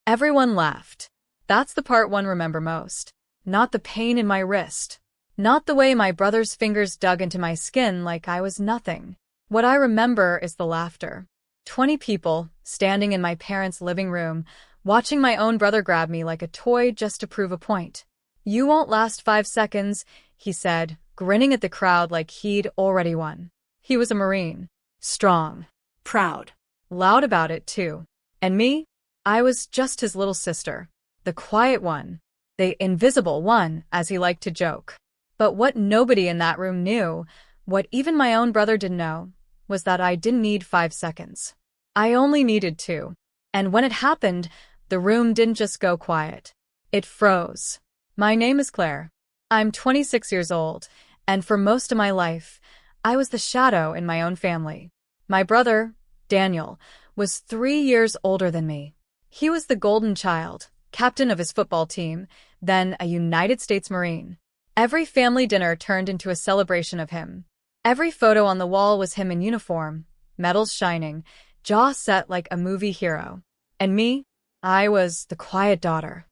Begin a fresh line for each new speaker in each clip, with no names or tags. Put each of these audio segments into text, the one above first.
Everyone laughed. That's the part one remember most. Not the pain in my wrist. Not the way my brother's fingers dug into my skin like I was nothing. What I remember is the laughter. 20 people, standing in my parents' living room, watching my own brother grab me like a toy just to prove a point. "You won't last 5 seconds," he said, grinning at the crowd like he'd already won. He was a Marine. Strong.
Proud.
Loud about it, too. And me? I was just his little sister. The quiet one. The invisible one, as he liked to joke. But what nobody in that room knew, what even my own brother didn't know, was that I didn't need 5 seconds. I only needed 2. And when it happened, the room didn't just go quiet. It froze. My name is Claire. I'm 26 years old, and for most of my life, I was the shadow in my own family. My brother, Daniel, was 3 years older than me. He was the golden child, captain of his football team, then a United States Marine. Every family dinner turned into a celebration of him. Every photo on the wall was him in uniform, medals shining, jaw set like a movie hero. And me? I was the quiet daughter.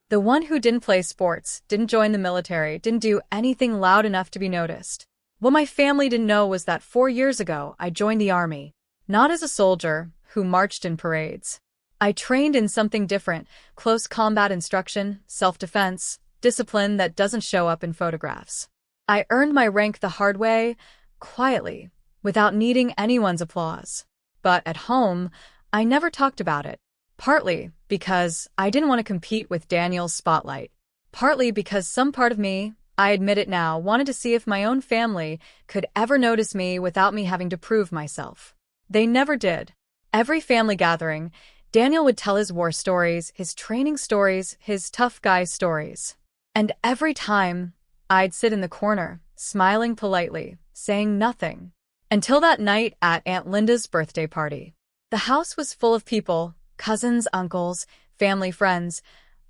The one who didn't play sports, didn't join the military, didn't do anything loud enough to be noticed. What my family didn't know was that 4 years ago I joined the army. Not as a soldier who marched in parades. I trained in something different, close combat instruction, self-defense, discipline that doesn't show up in photographs. I earned my rank the hard way, quietly, without needing anyone's applause. But at home, I never talked about it. Partly because I didn't want to compete with Daniel's spotlight. Partly because some part of me, I admit it now, wanted to see if my own family could ever notice me without me having to prove myself. They never did. Every family gathering, Daniel would tell his war stories, his training stories, his tough guy stories. And every time, I'd sit in the corner, smiling politely, saying nothing. Until that night at Aunt Linda's birthday party. The house was full of people, cousins, uncles, family friends,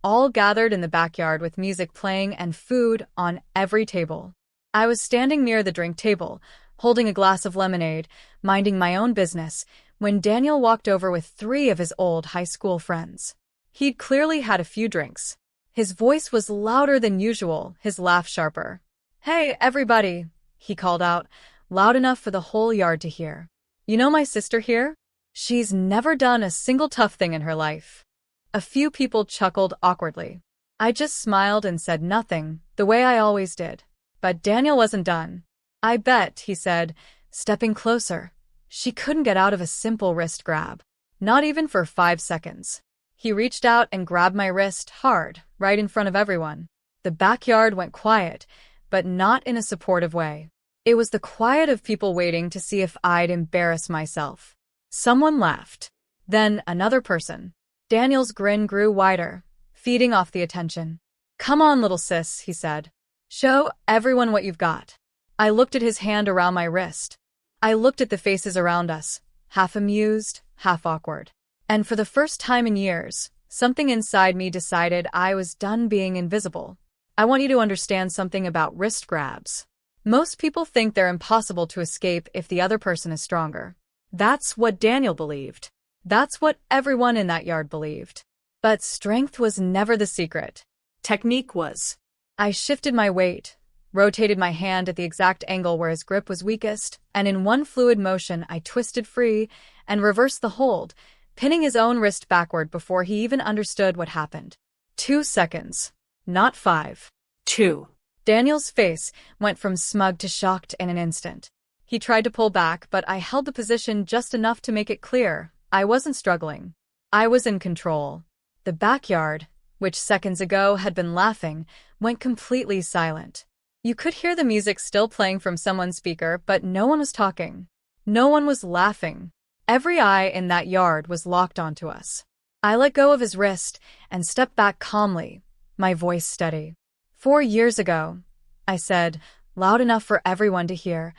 all gathered in the backyard with music playing and food on every table. I was standing near the drink table, holding a glass of lemonade, minding my own business, when Daniel walked over with 3 of his old high school friends. He'd clearly had a few drinks. His voice was louder than usual, his laugh sharper. "Hey, everybody," he called out, loud enough for the whole yard to hear. "You know my sister here? She's never done a single tough thing in her life." A few people chuckled awkwardly. I just smiled and said nothing, the way I always did. But Daniel wasn't done. "I bet," he said, stepping closer. "She couldn't get out of a simple wrist grab. Not even for 5 seconds. He reached out and grabbed my wrist hard, right in front of everyone. The backyard went quiet, but not in a supportive way. It was the quiet of people waiting to see if I'd embarrass myself. Someone laughed. Then another person. Daniel's grin grew wider, feeding off the attention. "Come on, little sis," he said. "Show everyone what you've got." I looked at his hand around my wrist. I looked at the faces around us, half amused, half awkward. And for the first time in years, something inside me decided I was done being invisible. I want you to understand something about wrist grabs. Most people think they're impossible to escape if the other person is stronger. That's what Daniel believed. That's what everyone in that yard believed. But strength was never the secret. Technique was. I shifted my weight, rotated my hand at the exact angle where his grip was weakest, and in one fluid motion I twisted free and reversed the hold, pinning his own wrist backward before he even understood what happened. 2 seconds. Not 5.
2.
Daniel's face went from smug to shocked in an instant. He tried to pull back, but I held the position just enough to make it clear I wasn't struggling. I was in control. The backyard, which seconds ago had been laughing, went completely silent. You could hear the music still playing from someone's speaker, but no one was talking. No one was laughing. Every eye in that yard was locked onto us. I let go of his wrist and stepped back calmly, my voice steady. 4 years ago, I said, loud enough for everyone to hear,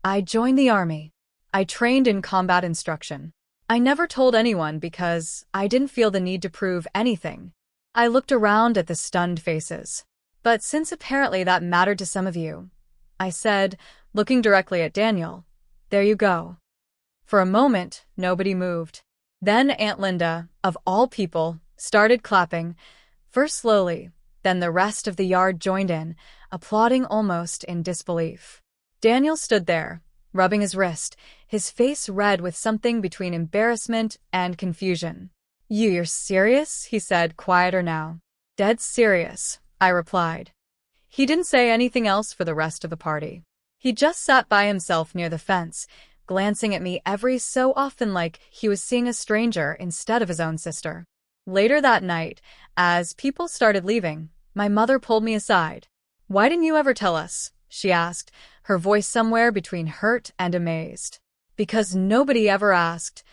I joined the army. I trained in combat instruction. I never told anyone because I didn't feel the need to prove anything. I looked around at the stunned faces. But since apparently that mattered to some of you, I said, looking directly at Daniel, there you go. For a moment, nobody moved. Then Aunt Linda, of all people, started clapping, first slowly, then the rest of the yard joined in, applauding almost in disbelief. Daniel stood there, rubbing his wrist, his face red with something between embarrassment and confusion. You're serious? He said, quieter now. Dead serious, I replied. He didn't say anything else for the rest of the party. He just sat by himself near the fence, glancing at me every so often like he was seeing a stranger instead of his own sister. Later that night, as people started leaving, my mother pulled me aside. Why didn't you ever tell us? She asked, her voice somewhere between hurt and amazed. Because nobody ever asked,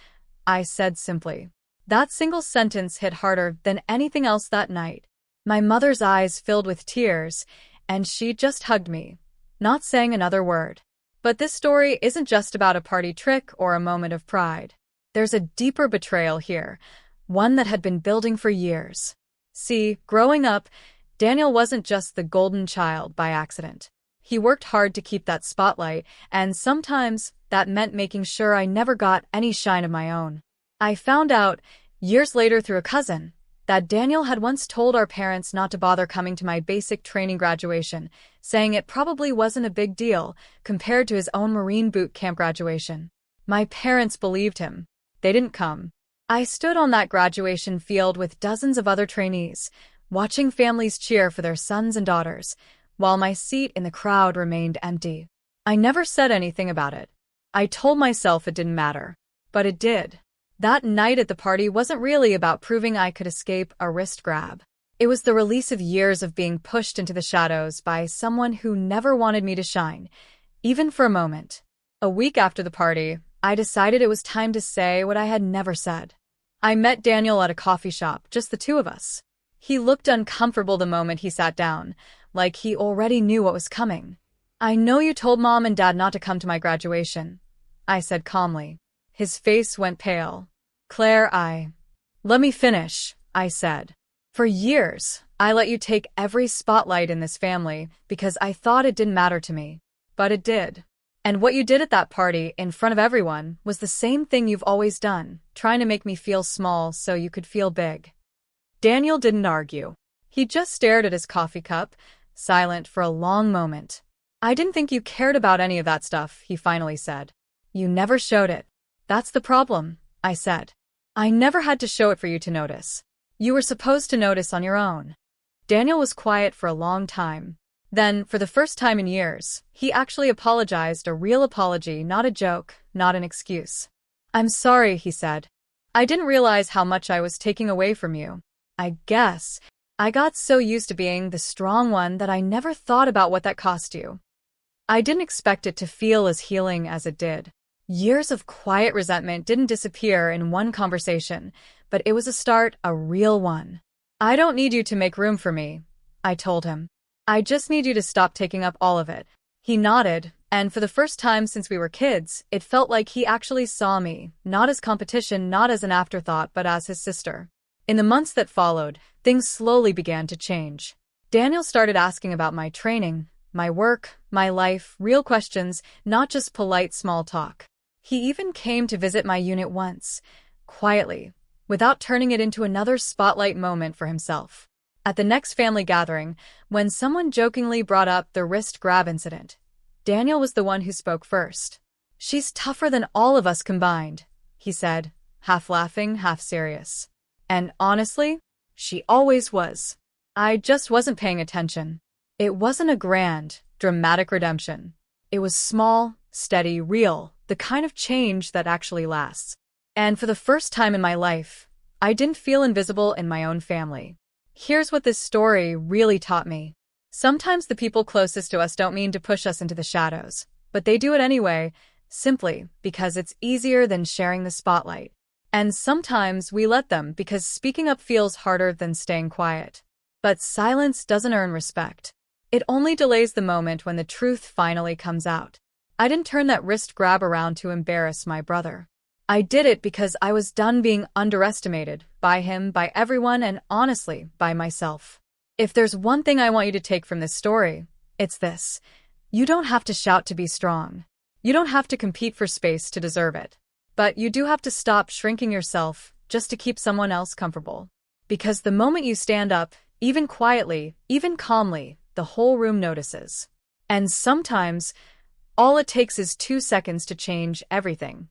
I said simply. That single sentence hit harder than anything else that night. My mother's eyes filled with tears, and she just hugged me, not saying another word. But this story isn't just about a party trick or a moment of pride. There's a deeper betrayal here, one that had been building for years. See, growing up, Daniel wasn't just the golden child by accident. He worked hard to keep that spotlight, and sometimes that meant making sure I never got any shine of my own. I found out, years later through a cousin, that Daniel had once told our parents not to bother coming to my basic training graduation, saying it probably wasn't a big deal compared to his own Marine boot camp graduation. My parents believed him. They didn't come. I stood on that graduation field with dozens of other trainees, watching families cheer for their sons and daughters, while my seat in the crowd remained empty. I never said anything about it. I told myself it didn't matter. But it did. That night at the party wasn't really about proving I could escape a wrist grab. It was the release of years of being pushed into the shadows by someone who never wanted me to shine, even for a moment. A week after the party, I decided it was time to say what I had never said. I met Daniel at a coffee shop, just the two of us. He looked uncomfortable the moment he sat down, like he already knew what was coming. I know you told Mom and Dad not to come to my graduation, I said calmly. His face went pale. Claire, Let me finish, I said. For years, I let you take every spotlight in this family because I thought it didn't matter to me. But it did. And what you did at that party in front of everyone was the same thing you've always done, trying to make me feel small so you could feel big. Daniel didn't argue. He just stared at his coffee cup, silent for a long moment. I didn't think you cared about any of that stuff, he finally said. You never showed it. That's the problem, I said. I never had to show it for you to notice. You were supposed to notice on your own. Daniel was quiet for a long time. Then, for the first time in years, he actually apologized, a real apology, not a joke, not an excuse. I'm sorry, he said. I didn't realize how much I was taking away from you. I guess I got so used to being the strong one that I never thought about what that cost you. I didn't expect it to feel as healing as it did. Years of quiet resentment didn't disappear in one conversation, but it was a start, a real one. I don't need you to make room for me, I told him. I just need you to stop taking up all of it. He nodded, and for the first time since we were kids, it felt like he actually saw me, not as competition, not as an afterthought, but as his sister. In the months that followed, things slowly began to change. Daniel started asking about my training, my work, my life, real questions, not just polite small talk. He even came to visit my unit once, quietly, without turning it into another spotlight moment for himself. At the next family gathering, when someone jokingly brought up the wrist grab incident, Daniel was the one who spoke first. She's tougher than all of us combined, he said, half laughing, half serious. And honestly, she always was. I just wasn't paying attention. It wasn't a grand, dramatic redemption. It was small, steady, real, the kind of change that actually lasts. And for the first time in my life, I didn't feel invisible in my own family. Here's what this story really taught me. Sometimes the people closest to us don't mean to push us into the shadows, but they do it anyway, simply because it's easier than sharing the spotlight. And sometimes we let them because speaking up feels harder than staying quiet. But silence doesn't earn respect. It only delays the moment when the truth finally comes out. I didn't turn that wrist grab around to embarrass my brother. I did it because I was done being underestimated by him, by everyone, and honestly, by myself. If there's one thing I want you to take from this story, it's this. You don't have to shout to be strong. You don't have to compete for space to deserve it. But you do have to stop shrinking yourself just to keep someone else comfortable. Because the moment you stand up, even quietly, even calmly, the whole room notices. And sometimes, all it takes is 2 seconds to change everything.